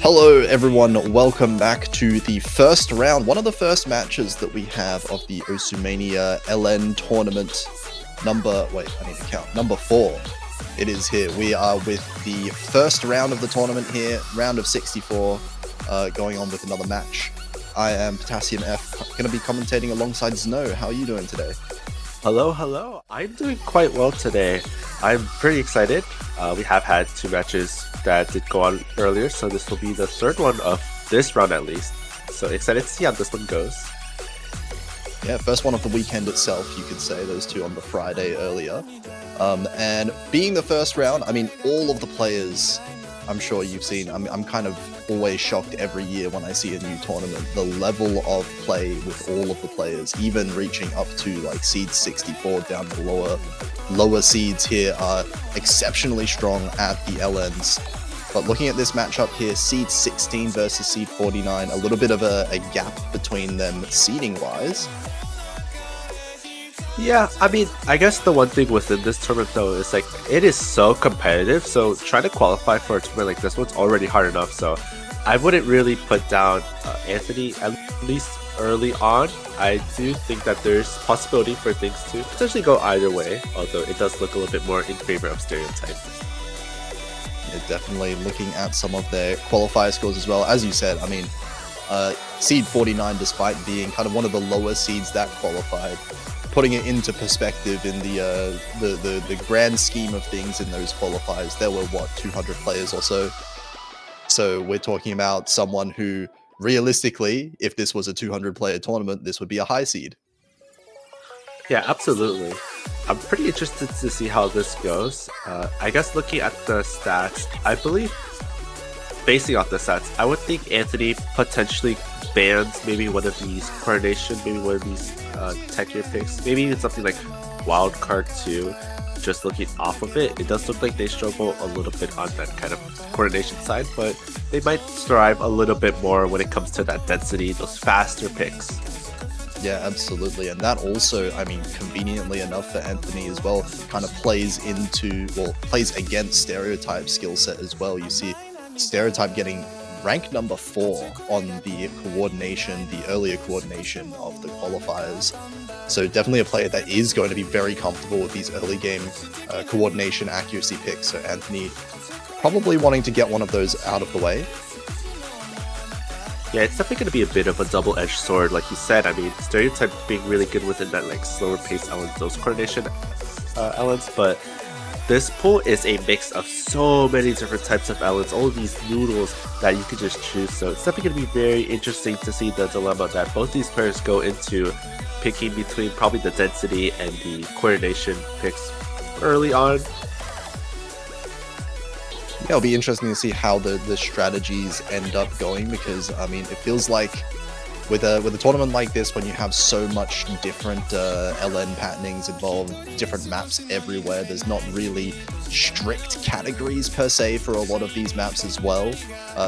Hello everyone, welcome back to the first round, one of the first matches that we have of the Osumania LN tournament number 4. It is here. We are with the first round of the tournament here, round of 64, going on with another match. I am Potassium F, going to be commentating alongside Snow. How are you doing today? Hello. I'm doing quite well today. I'm pretty excited. We have had 2 matches that did go on earlier, so this will be the third one of this round at least. So excited to see how this one goes. Yeah, first one of the weekend itself, you could say. Those 2 on the Friday earlier. And being the first round, I mean, all of the players, I'm sure you've seen, I'm kind of always shocked every year when I see a new tournament. The level of play with all of the players, even reaching up to like seed 64 down the lower seeds here, are exceptionally strong at the LNs. But looking at this matchup here, seed 16 versus seed 49, a little bit of a gap between them seeding-wise. Yeah, I mean, I guess the one thing within this tournament though is like, it is so competitive, so trying to qualify for a tournament like this one's already hard enough, so I wouldn't really put down Anthony, at least early on. I do think that there's possibility for things to potentially go either way, although it does look a little bit more in favor of Stereotype. Yeah, definitely looking at some of their qualifier scores as well. As you said, I mean, seed 49, despite being kind of one of the lower seeds that qualified, putting it into perspective in the grand scheme of things in those qualifiers, there were, what, 200 players or so? So we're talking about someone who, realistically, if this was a 200-player tournament, this would be a high seed. Yeah, absolutely. I'm pretty interested to see how this goes. I guess looking at the stats, I believe, basing off the stats, I would think Anthony potentially bans maybe one of these coordination, maybe one of these tech year picks, maybe even something like Wildcard 2. Just looking off of it, it does look like they struggle a little bit on that kind of coordination side, but they might strive a little bit more when it comes to that density, those faster picks. Yeah, absolutely. And that also, I mean, conveniently enough for Anthony as well, kind of plays against Stereotype's skill set as well. You see Stereotype getting rank number 4 on the coordination, the earlier coordination of the qualifiers. So definitely a player that is going to be very comfortable with these early game coordination accuracy picks. So Anthony probably wanting to get one of those out of the way. Yeah, it's definitely going to be a bit of a double-edged sword, like you said. I mean, Stereotype being really good within that like slower pace elements, those coordination elements, but this pool is a mix of so many different types of elements, all of these noodles that you could just choose. So it's definitely going to be very interesting to see the dilemma that both these players go into, picking between probably the density and the coordination picks early on. Yeah, it'll be interesting to see how the strategies end up going, because I mean, it feels like with a tournament like this, when you have so much different LN patternings involved, different maps everywhere, there's not really strict categories per se for a lot of these maps as well.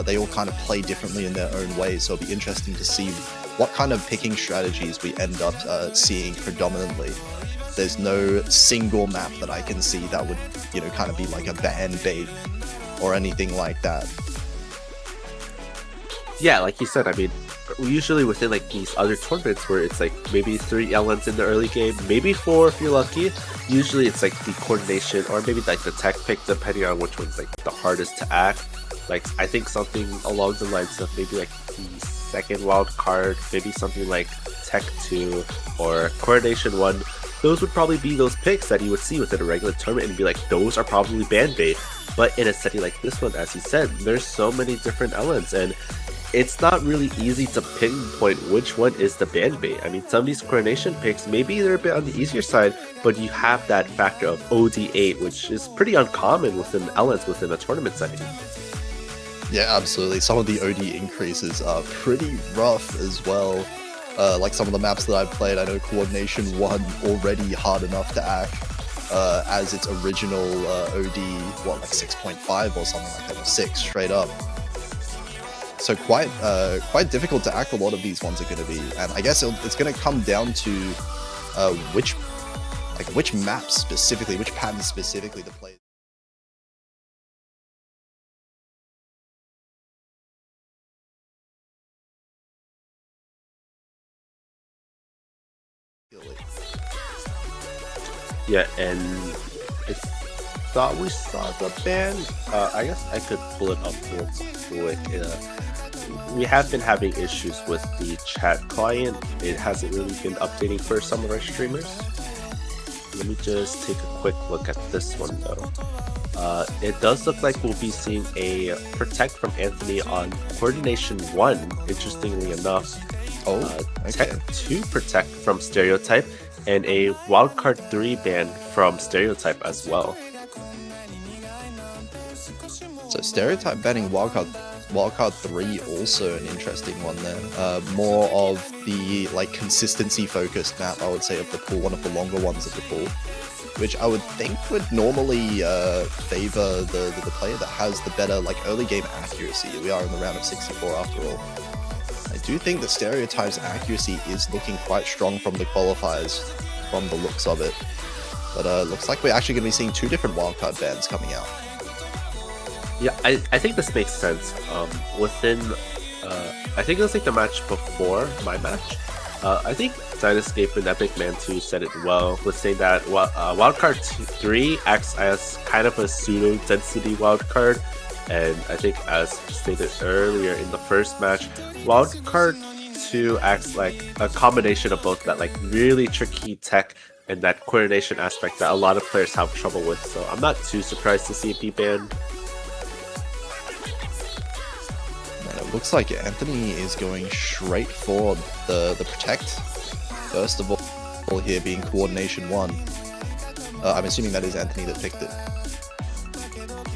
They all kind of play differently in their own way, so it'll be interesting to see what kind of picking strategies we end up seeing predominantly. There's no single map that I can see that would, kind of be like a ban bait or anything like that. Yeah, like you said, I mean, usually within like these other tournaments where it's like maybe 3 LNs in the early game, maybe 4 if you're lucky, usually it's like the coordination or maybe like the tech pick, depending on which one's like the hardest to act. Like, I think something along the lines of maybe like the second wild card, maybe something like tech 2 or coordination 1. Those would probably be those picks that you would see within a regular tournament and be like, those are probably ban bait. But in a setting like this one, as you said, there's so many different elements, and it's not really easy to pinpoint which one is the ban bait. I mean, some of these coordination picks, maybe they're a bit on the easier side, but you have that factor of OD8, which is pretty uncommon within LNs within a tournament setting. Yeah, absolutely. Some of the OD increases are pretty rough as well. Like some of the maps that I've played, I know Coordination 1 already hard enough to act as its original OD, like 6.5 or something like that, or 6 straight up. So quite difficult to act a lot of these ones are going to be, and I guess it's going to come down to which maps specifically, which patterns specifically the players Yeah, and I thought we saw the ban. I guess I could pull it up real quick. We have been having issues with the chat client. It hasn't really been updating for some of our streamers. Let me just take a quick look at this one though. It does look like we'll be seeing a protect from Anthony on coordination 1, interestingly enough. Tech 2 protect from Stereotype, and a wildcard 3 ban from Stereotype as well. So Stereotype banning wildcard 3, also an interesting one there. More of the like consistency focused map, I would say, of the pool, one of the longer ones of the pool, which I would think would normally favor the player that has the better like early game accuracy. We are in the round of 64 after all. I do think that Stereotype's accuracy is looking quite strong from the qualifiers, from the looks of it. But looks like we're actually going to be seeing 2 different wildcard bans coming out. Yeah, I think this makes sense. Within, I think it was like the match before my match. I think Dynascape and Epic Man 2 said it well with saying that wildcard 3 acts as kind of a pseudo density wildcard, and I think as stated earlier in the first match, wildcard 2 acts like a combination of both that like really tricky tech and that coordination aspect that a lot of players have trouble with. So I'm not too surprised to see it be banned. Looks like Anthony is going straight for the protect. First of all here being coordination 1. I'm assuming that is Anthony that picked it.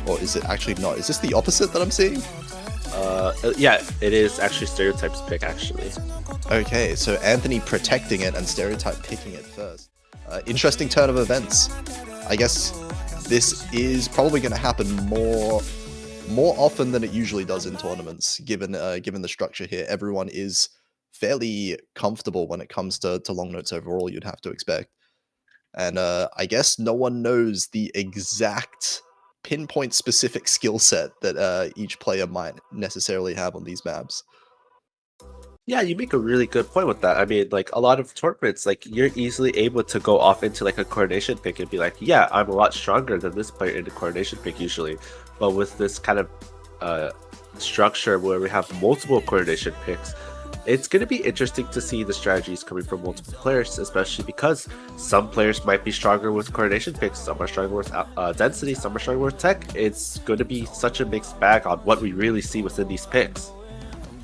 Or is it actually not? Is this the opposite that I'm seeing? Yeah, it is actually Stereotype's pick actually. Okay, so Anthony protecting it and Stereotype picking it first. Interesting turn of events. I guess this is probably going to happen more often than it usually does in tournaments, given the structure here. Everyone is fairly comfortable when it comes to long notes overall, you'd have to expect. And I guess no one knows the exact pinpoint specific skill set that each player might necessarily have on these maps. Yeah, you make a really good point with that. I mean, like a lot of tournaments, like you're easily able to go off into like a coordination pick and be like, yeah, I'm a lot stronger than this player in the coordination pick usually. But with this kind of structure where we have multiple coordination picks, it's going to be interesting to see the strategies coming from multiple players, especially because some players might be stronger with coordination picks, some are stronger with density, some are stronger with tech. It's going to be such a mixed bag on what we really see within these picks.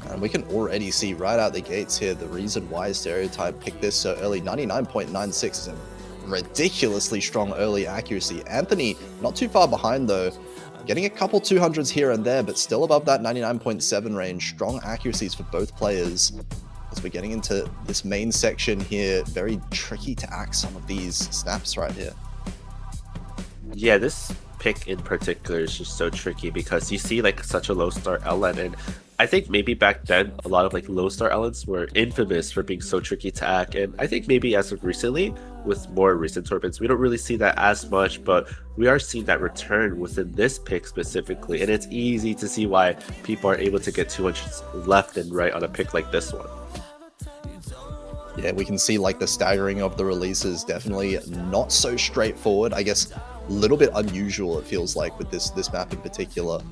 And we can already see right out the gates here the reason why Stereotype picked this so early. 99.96 is a ridiculously strong early accuracy. Anthony, not too far behind though, getting a couple 200s here and there, but still above that 99.7 range. Strong accuracies for both players. As we're getting into this main section here, very tricky to act some of these snaps right here. Yeah, this pick in particular is just so tricky because you see like such a low star LN, and I think maybe back then a lot of like low star LNs were infamous for being so tricky to act, and I think maybe as of recently with more recent tournaments we don't really see that as much, but we are seeing that return within this pick specifically, and it's easy to see why people are able to get 200s left and right on a pick like this one. Yeah, we can see like the staggering of the releases, definitely not so straightforward. I guess a little bit unusual it feels like with this map in particular.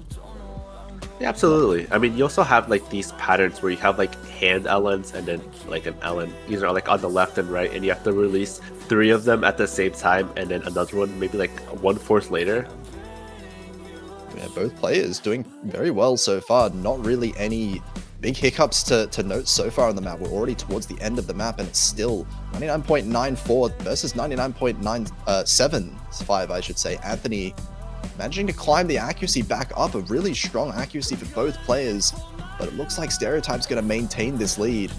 Yeah, absolutely. I mean, you also have like these patterns where you have like hand LNs and then like an LN, these are like on the left and right, and you have to release 3 of them at the same time, and then another one maybe like 1/4 later. Yeah, both players doing very well so far. Not really any big hiccups to note so far on the map. We're already towards the end of the map, and it's still 99.94 versus 99.975, I should say. Anthony managing to climb the accuracy back up, a really strong accuracy for both players, but it looks like Stereotype's going to maintain this lead.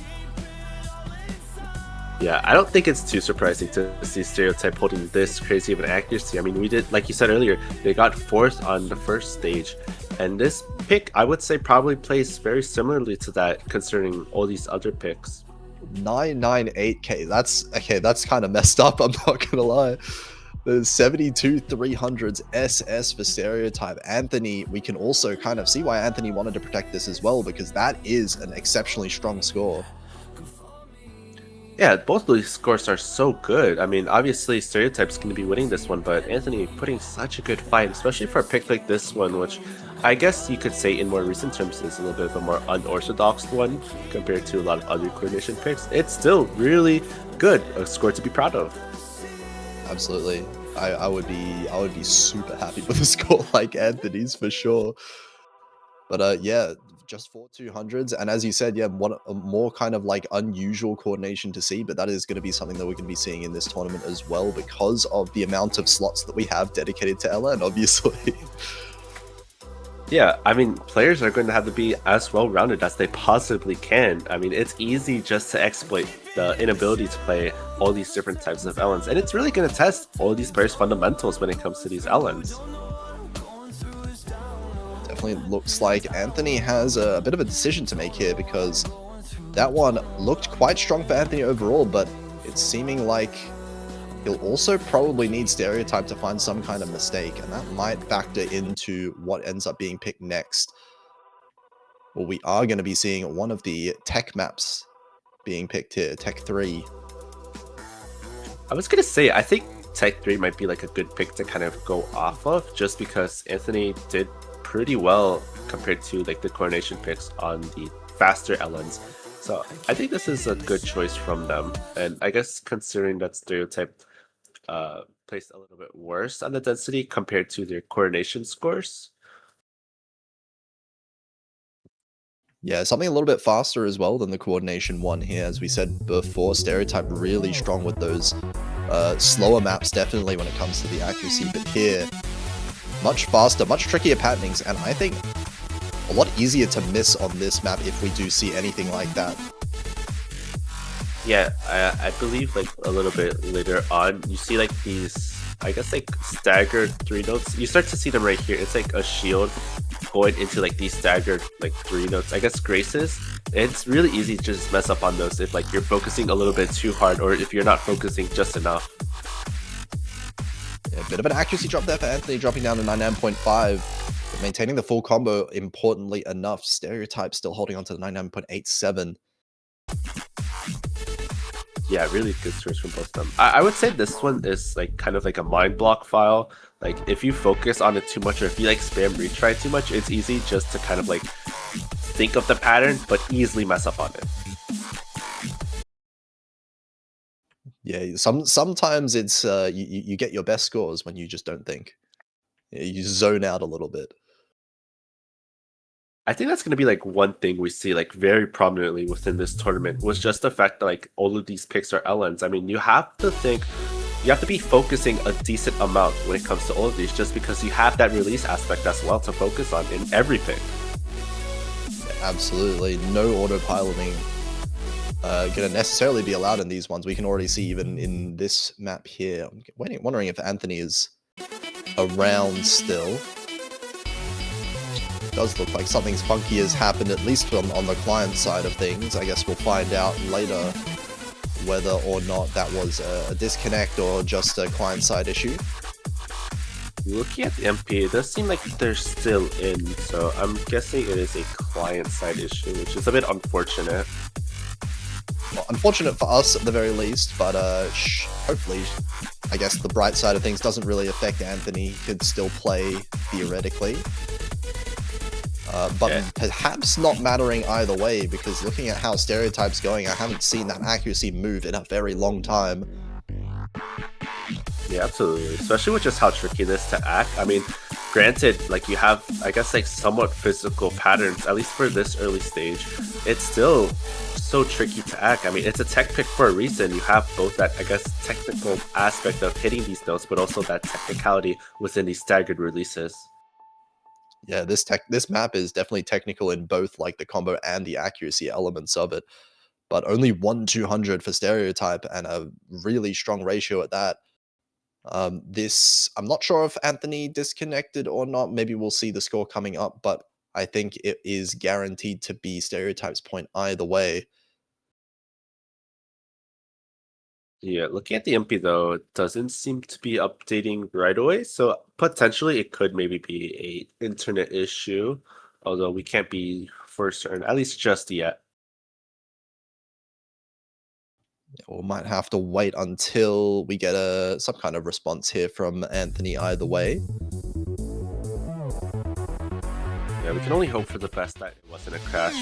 Yeah, I don't think it's too surprising to see Stereotype holding this crazy of an accuracy. I mean, we did, like you said earlier, they got 4th on the first stage, and this pick, I would say, probably plays very similarly to that, concerning all these other picks. 998k, that's kind of messed up, I'm not gonna lie. The 72 300s SS for Stereotype. Anthony, we can also kind of see why Anthony wanted to protect this as well, because that is an exceptionally strong score. Yeah, both of these scores are so good. I mean, obviously, Stereotype's going to be winning this one, but Anthony putting such a good fight, especially for a pick like this one, which I guess you could say in more recent terms is a little bit of a more unorthodox one compared to a lot of other coordination picks. It's still really good, a score to be proud of. Absolutely. I would be super happy with a score like Anthony's for sure. But yeah, just 4 200s, and as you said, yeah, one a more kind of like unusual coordination to see, but that is going to be something that we're going to be seeing in this tournament as well because of the amount of slots that we have dedicated to LN, obviously. Yeah, I mean, players are going to have to be as well rounded as they possibly can. I mean, it's easy just to exploit the inability to play all these different types of LNs, and it's really going to test all these players' fundamentals when it comes to these LNs. Definitely looks like Anthony has a bit of a decision to make here because that one looked quite strong for Anthony overall, but it's seeming like he'll also probably need Stereotype to find some kind of mistake, and that might factor into what ends up being picked next. Well, we are going to be seeing one of the tech maps being picked here, Tech 3. I was going to say, I think Tech 3 might be like a good pick to kind of go off of, just because Anthony did pretty well compared to like the coordination picks on the faster LNs. So I think this is a good choice from them. And I guess considering that Stereotype placed a little bit worse on the density compared to their coordination scores. Yeah, something a little bit faster as well than the coordination one here. As we said before, Stereotype really strong with those slower maps, definitely when it comes to the accuracy. But here, much faster, much trickier patternings, and I think a lot easier to miss on this map if we do see anything like that. Yeah, I believe like a little bit later on, you see like these, I guess like staggered 3 notes. You start to see them right here. It's like a shield going into like these staggered like 3 notes. I guess graces. It's really easy to just mess up on those if like you're focusing a little bit too hard or if you're not focusing just enough. Yeah, a bit of an accuracy drop there for Anthony, dropping down to 99.5. But maintaining the full combo, importantly enough. Stereotype still holding on to the 99.87. Yeah, really good scores from both of them. I would say this one is like kind of like a mind block file. Like if you focus on it too much or if you like spam retry too much, it's easy just to kind of like think of the pattern but easily mess up on it. Yeah, sometimes it's you get your best scores when you just don't think. Yeah, you zone out a little bit. I think that's going to be like one thing we see like very prominently within this tournament was just the fact that like all of these picks are LNs. I mean, you have to think, you have to be focusing a decent amount when it comes to all of these just because you have that release aspect as well to focus on in every pick. Absolutely, no autopiloting going to necessarily be allowed in these ones. We can already see even in this map here. I'm wondering if Anthony is around still. Does look like something's funky has happened, at least on the client side of things. I guess we'll find out later whether or not that was a disconnect or just a client side issue. Looking at the MP, it does seem like they're still in, so I'm guessing it is a client side issue, which is a bit unfortunate. Well, unfortunate for us at the very least, but hopefully, I guess the bright side of things doesn't really affect Anthony. He could still play theoretically. But Yeah. perhaps not mattering either way, because looking at how Stereotype's going, I haven't seen that accuracy move in a very long time. Yeah, absolutely. Especially with just how tricky this to act. I mean, granted, like you have, I guess, like somewhat physical patterns, at least for this early stage. It's still so tricky to act. I mean, it's a tech pick for a reason. You have both that, I guess, technical aspect of hitting these notes, but also that technicality within these staggered releases. Yeah, this map is definitely technical in both like the combo and the accuracy elements of it. But only 1/200 for Stereotype and a really strong ratio at that. This I'm not sure if Anthony disconnected or not. Maybe we'll see the score coming up, but I think it is guaranteed to be Stereotype's point either way. Yeah, looking at the MP though, it doesn't seem to be updating right away. So potentially it could maybe be a internet issue, although we can't be for certain, at least just yet. We might have to wait until we get some kind of response here from Anthony either way. Yeah, we can only hope for the best that it wasn't a crash,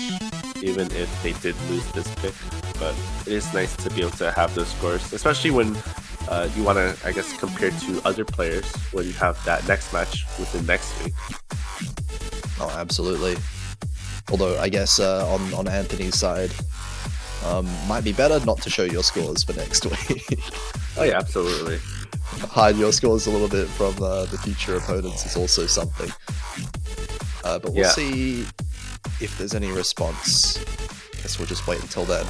even if they did lose this pick. But it is nice to be able to have those scores, especially when you want to, I guess, compare to other players when you have that next match within next week. Oh, absolutely. Although, I guess on Anthony's side, might be better not to show your scores for next week. Oh yeah, absolutely. Hide your scores a little bit from the future opponents is also something. But we'll see if there's any response. Guess we'll just wait until then.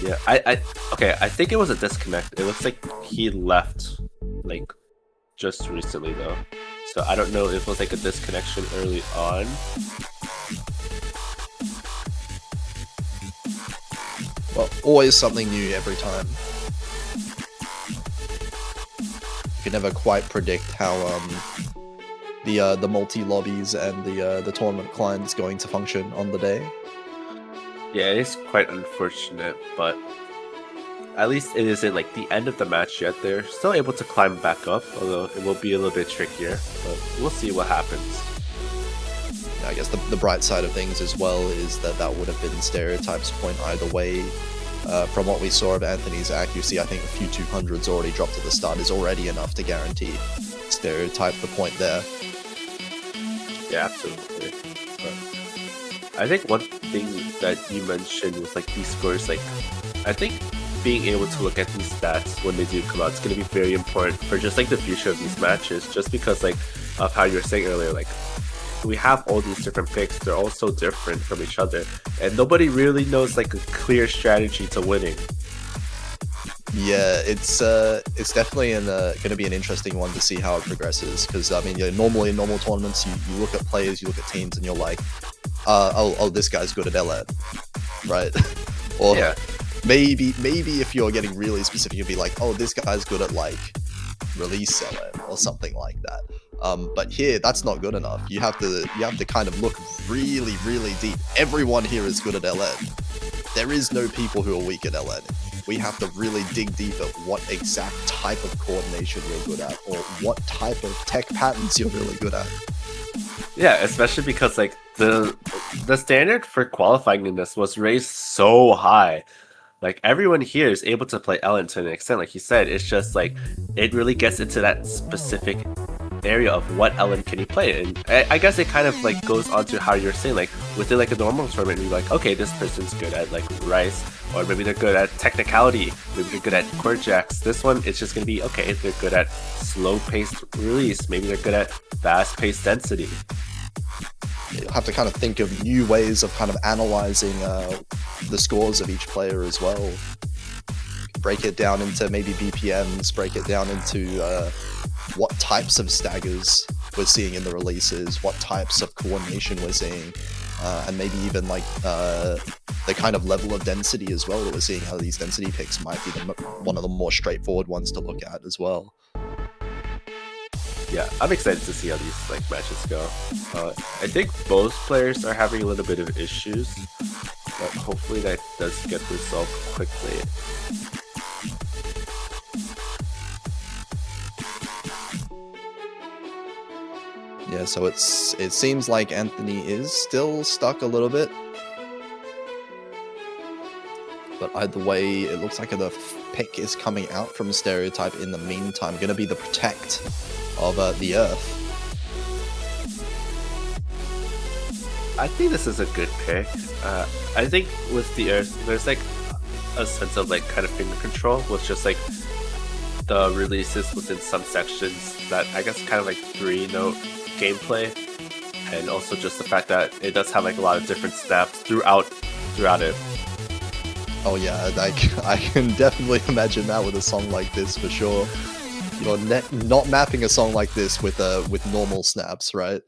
Yeah, I think it was a disconnect. It looks like he left, like, just recently though. So I don't know if it was like a disconnection early on. Well, always something new every time. You can never quite predict how the multi lobbies and the tournament client is going to function on the day. Yeah, it is quite unfortunate, but at least it isn't like the end of the match yet. They're still able to climb back up, although it will be a little bit trickier, but we'll see what happens. I guess the bright side of things as well is that would have been Stereotype's point either way. From what we saw of Anthony's accuracy, I think a few 200s already dropped at the start is already enough to guarantee Stereotype the point there. Yeah, absolutely. But I think one thing that you mentioned was like these scores, like I think being able to look at these stats when they do come out is going to be very important for just like the future of these matches, just because like of how you were saying earlier, like we have all these different picks, they're all so different from each other, and nobody really knows like a clear strategy to winning. Yeah, it's definitely going to be an interesting one to see how it progresses, because I mean, normally in normal tournaments, you look at players, you look at teams, and you're like, oh, this guy's good at LN, right? Or Yeah. maybe if you're getting really specific, you'd be like, oh, this guy's good at like release LN or something like that. But here, that's not good enough. You have to kind of look really, really deep. Everyone here is good at LN. There is no people who are weak at LN. We have to really dig deep at what exact type of coordination you're good at, or what type of tech patterns you're really good at. Yeah, especially because like the standard for qualifying in this was raised so high. Like everyone here is able to play LN to an extent, like you said. It's just like it really gets into that specific area of what LN can you play, and I guess it kind of like goes on to how you're saying, like within like a normal tournament, you're like, okay, this person's good at like Rice, or maybe they're good at technicality, maybe they're good at core jacks. This one, it's just gonna be okay, they're good at slow paced release, maybe they're good at fast paced density. You'll have to kind of think of new ways of kind of analyzing the scores of each player as well. Break it down into maybe BPMs, break it down into what types of staggers we're seeing in the releases, what types of coordination we're seeing, and maybe even like the kind of level of density as well that we're seeing. How these density picks might be one of the more straightforward ones to look at as well. Yeah, I'm excited to see how these like matches go. I think both players are having a little bit of issues, but hopefully that does get resolved quickly. Yeah, so it seems like Anthony is still stuck a little bit. But either way, it looks like the pick is coming out from Stereotype in the meantime. Going to be the Protect of the Earth. I think this is a good pick. I think with the Earth, there's like a sense of like kind of finger control with just like the releases within some sections that I guess kind of like 3-note gameplay, and also just the fact that it does have like a lot of different snaps throughout it. Oh yeah, I can definitely imagine that with a song like this for sure. You're not mapping a song like this with normal snaps, right?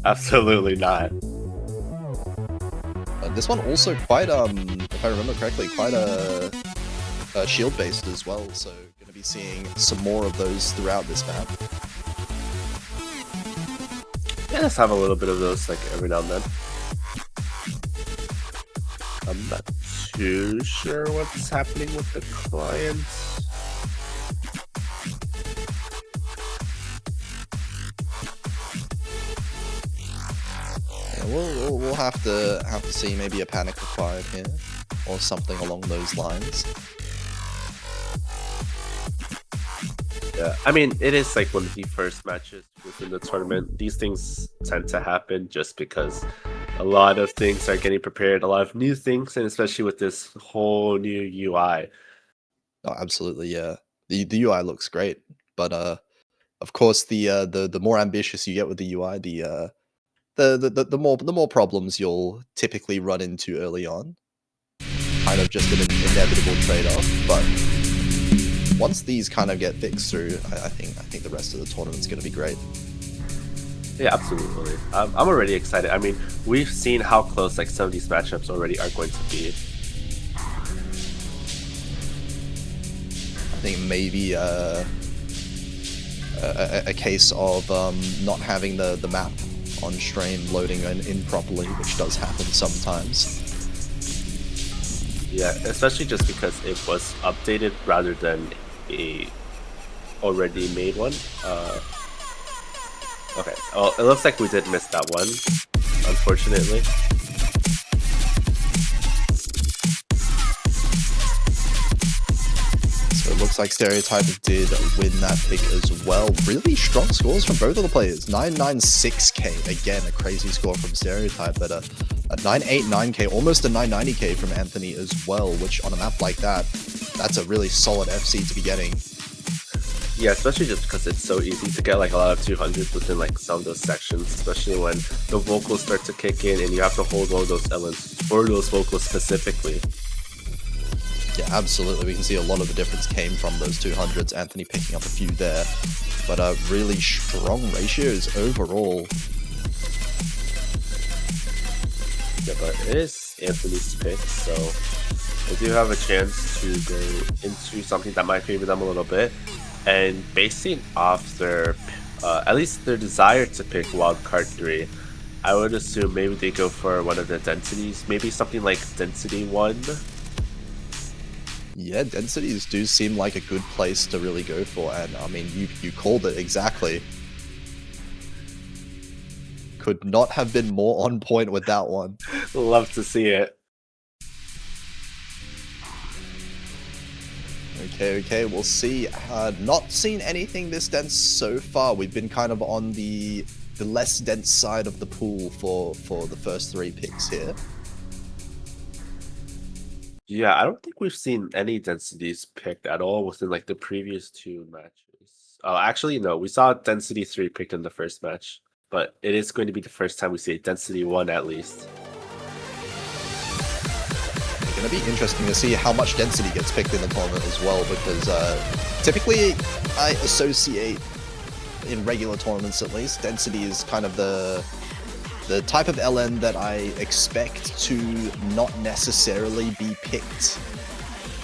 Absolutely not. This one also quite if I remember correctly, quite shield based as well. So going to be seeing some more of those throughout this map. Yeah, let's have a little bit of those like every now and then. I'm not too sure what's happening with the client. Yeah, we'll have to see maybe a panic required here, or something along those lines. Yeah, I mean, it is like one of the first matches within the tournament. These things tend to happen just because a lot of things are getting prepared, a lot of new things, and especially with this whole new UI. Oh, absolutely, yeah. The UI looks great, but of course, the more ambitious you get with the UI, the more problems you'll typically run into early on. Kind of just an inevitable trade-off, but once these kind of get fixed through, I think the rest of the tournament's going to be great. Yeah, absolutely. I'm already excited. I mean, we've seen how close like some of these matchups already are going to be. I think maybe a case of not having the map on stream loading in properly, which does happen sometimes. Yeah, especially just because it was updated rather than a already made one. Okay, well, it looks like we did miss that one, unfortunately. So it looks like Stereotype did win that pick as well. Really strong scores from both of the players. 996k, again, a crazy score from Stereotype, but a 989k, almost a 990k from Anthony as well, which on a map like that, that's a really solid FC to be getting. Yeah, especially just because it's so easy to get like a lot of 200s within like some of those sections, especially when the vocals start to kick in and you have to hold all those elements for those vocals specifically. Yeah, absolutely. We can see a lot of the difference came from those 200s. Anthony picking up a few there, but really strong ratios overall. Yeah, but it is Anthony's pick, so they do have a chance to go into something that might favor them a little bit. And basing off their, at least their desire to pick wildcard 3, I would assume maybe they go for one of the densities, maybe something like density 1. Yeah, densities do seem like a good place to really go for, and I mean, you called it exactly. Could not have been more on point with that one. Love to see it. Okay, we'll see. Not seen anything this dense so far. We've been kind of on the less dense side of the pool for the first 3 picks here. Yeah, I don't think we've seen any densities picked at all within like the previous 2 matches. Actually, no, we saw density 3 picked in the first match, but it is going to be the first time we see density 1 at least. It's going to be interesting to see how much density gets picked in the tournament as well, because typically I associate, in regular tournaments at least, density is kind of the type of LN that I expect to not necessarily be picked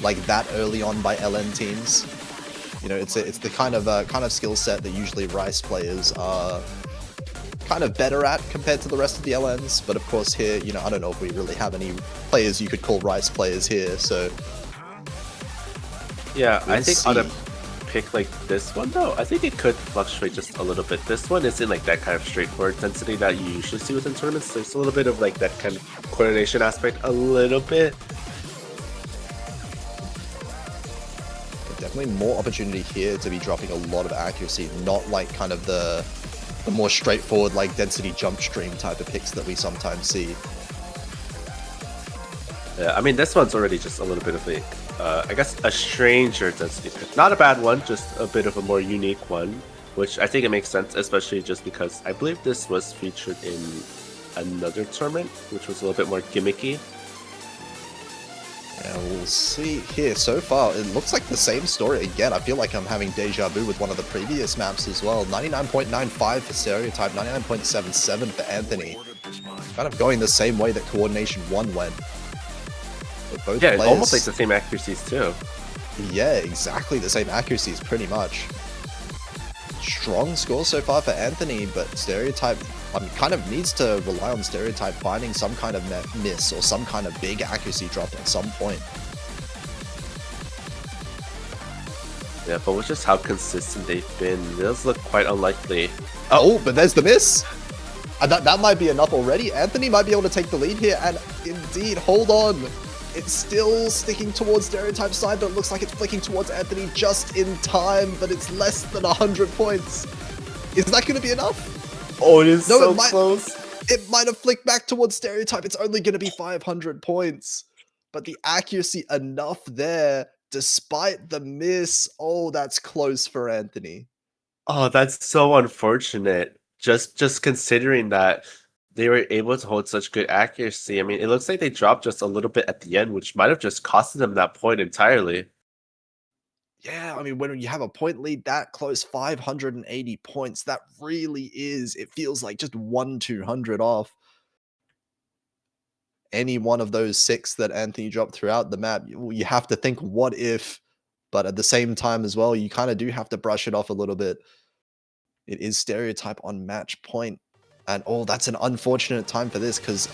like that early on by LN teams. You know, it's the kind of skill set that usually Rice players are kind of better at compared to the rest of the LNs. But of course here, you know, I don't know if we really have any players you could call Rice players here, so yeah, we'll I think see. on a pick like this one though, I think it could fluctuate just a little bit. This one isn't like that kind of straightforward density that you usually see within tournaments. There's a little bit of like that kind of coordination aspect, a little bit. Definitely more opportunity here to be dropping a lot of accuracy, not like kind of the more straightforward like density jump stream type of picks that we sometimes see. Yeah, I mean, this one's already just a little bit of a, I guess, a stranger density pick. Not a bad one, just a bit of a more unique one, which I think it makes sense, especially just because I believe this was featured in another tournament, which was a little bit more gimmicky. Yeah, we'll see here. So far, it looks like the same story again. I feel like I'm having deja vu with one of the previous maps as well. 99.95 for Stereotype, 99.77 for Anthony. Kind of going the same way that Coordination 1 went. But both Yeah, players, almost like the same accuracies too. yeah, exactly the same accuracies, pretty much. strong score so far for Anthony, but Stereotype kind of needs to rely on Stereotype finding some kind of miss or some kind of big accuracy drop at some point. Yeah, but with just how consistent they've been, it does look quite unlikely. Oh, but there's the miss! That might be enough already. Anthony might be able to take the lead here, and indeed, hold on. It's still sticking towards Stereotype's side, but it looks like it's flicking towards Anthony just in time, but it's less than 100 points. Is that going to be enough? Oh, it is so close. It might have flicked back towards Stereotype. It's only going to be 500 points. But the accuracy enough there, despite the miss. Oh, that's close for Anthony. Oh, that's so unfortunate. Just considering that they were able to hold such good accuracy. I mean, it looks like they dropped just a little bit at the end, which might have just costed them that point entirely. Yeah, I mean, when you have a point lead that close, 580 points, that really is, it feels like just 200 off. Any one of those 6 that Anthony dropped throughout the map, you have to think, what if? But at the same time as well, you kind of do have to brush it off a little bit. It is Stereotype on match point. And oh, that's an unfortunate time for this, because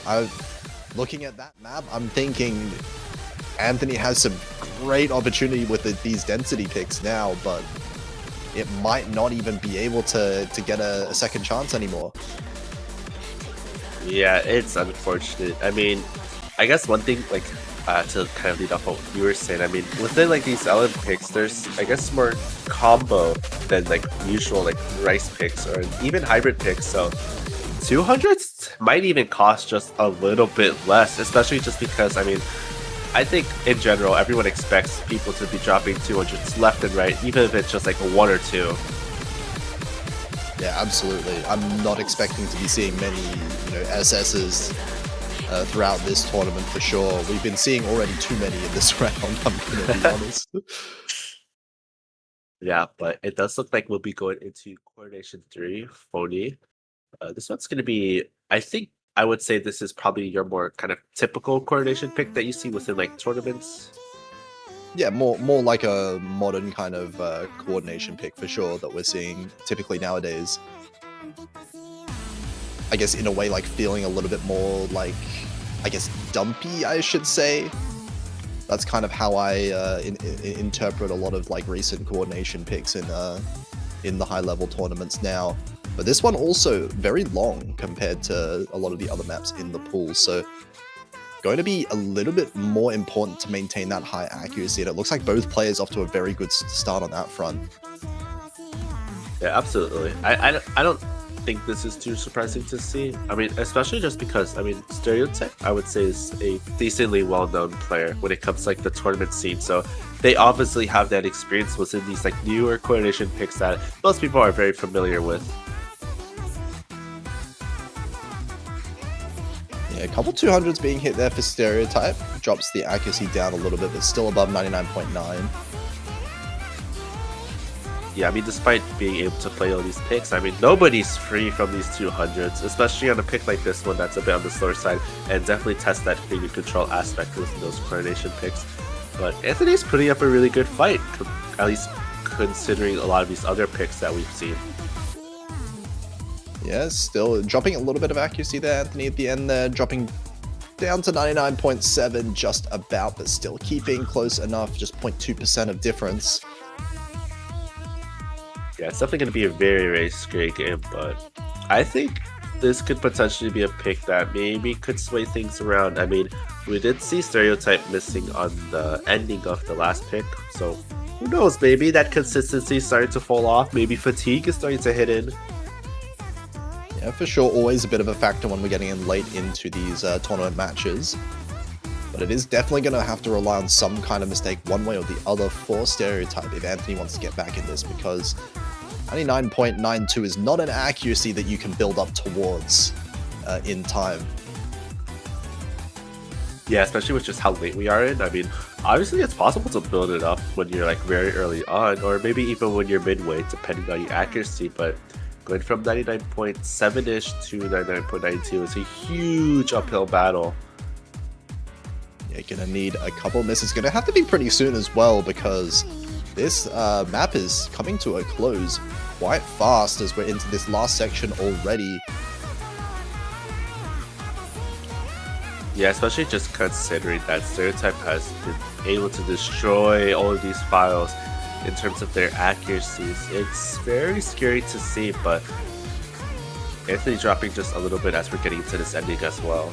looking at that map, I'm thinking Anthony has some great opportunity with these density picks now, but it might not even be able to get a second chance anymore. Yeah, it's unfortunate. I mean, I guess one thing, like, to kind of lead off what you were saying, I mean, within, like, these LM picks, there's, I guess, more combo than, like, usual, like, rice picks or even hybrid picks, so 200s might even cost just a little bit less, especially just because, I mean, I think in general, everyone expects people to be dropping 200s left and right, even if it's just like a 1 or 2. Yeah, absolutely. I'm not expecting to be seeing many, SSs throughout this tournament for sure. We've been seeing already too many in this round, I'm going to be honest. Yeah, but it does look like we'll be going into Coordination 3, Phony. This one's going to be, I would say this is probably your more kind of typical coordination pick that you see within like tournaments. Yeah, more like a modern kind of coordination pick for sure that we're seeing typically nowadays. I guess in a way like feeling a little bit more like, I guess, dumpy, I should say. That's kind of how I interpret a lot of like recent coordination picks in the high level tournaments now. But this one also very long compared to a lot of the other maps in the pool, so going to be a little bit more important to maintain that high accuracy, and it looks like both players off to a very good start on that front. Yeah, absolutely. I don't think this is too surprising to see. I mean, especially just because, I mean, Stereotype, I would say, is a decently well-known player when it comes to like the tournament scene, so they obviously have that experience within these like newer coordination picks that most people are very familiar with. Yeah, a couple 200s being hit there for Stereotype. Drops the accuracy down a little bit, but still above 99.9. Yeah, I mean, despite being able to play all these picks, I mean, nobody's free from these 200s, especially on a pick like this one that's a bit on the slower side, and definitely test that finger control aspect within those coordination picks. But Anthony's putting up a really good fight, at least considering a lot of these other picks that we've seen. Yeah, still dropping a little bit of accuracy there, Anthony, at the end there, dropping down to 99.7 just about, but still keeping close enough, just 0.2% of difference. Yeah, it's definitely going to be a very, very scary game, but I think this could potentially be a pick that maybe could sway things around. I mean, we did see Stereotype missing on the ending of the last pick, so who knows, maybe that consistency is starting to fall off, maybe fatigue is starting to hit in. Yeah, for sure, always a bit of a factor when we're getting in late into these tournament matches. But it is definitely going to have to rely on some kind of mistake one way or the other for Stereotype if Anthony wants to get back in this, because 99.92 is not an accuracy that you can build up towards in time. Yeah, especially with just how late we are in. I mean, obviously it's possible to build it up when you're like very early on, or maybe even when you're midway, depending on your accuracy, but going from 99.7-ish to 99.92 is a huge uphill battle. You're going to need a couple misses. It's going to have to be pretty soon as well, because this map is coming to a close quite fast as we're into this last section already. Yeah, especially just considering that Stereotype has been able to destroy all of these files in terms of their accuracies. It's very scary to see, but Anthony dropping just a little bit as we're getting into this ending as well.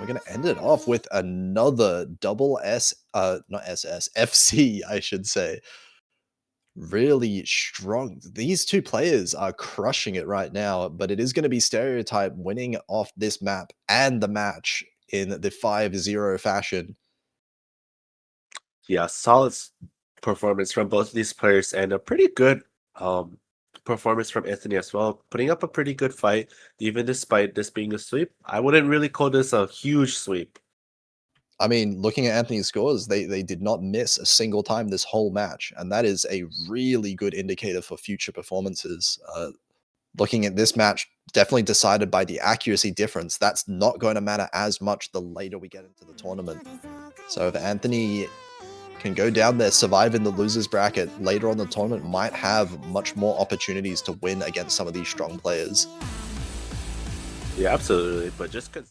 We're going to end it off with another double not SS, FC, I should say. Really strong. These two players are crushing it right now, but it is going to be Stereotype winning off this map and the match in the 5-0 fashion. Yeah, solid performance from both of these players and a pretty good performance from Anthony as well, putting up a pretty good fight, even despite this being a sweep. I wouldn't really call this a huge sweep. I mean, looking at Anthony's scores, they did not miss a single time this whole match, and that is a really good indicator for future performances. Looking at this match, definitely decided by the accuracy difference. That's not going to matter as much the later we get into the tournament. So if Anthony can go down there, survive in the losers bracket, later on the tournament might have much more opportunities to win against some of these strong players. Yeah, absolutely. But just because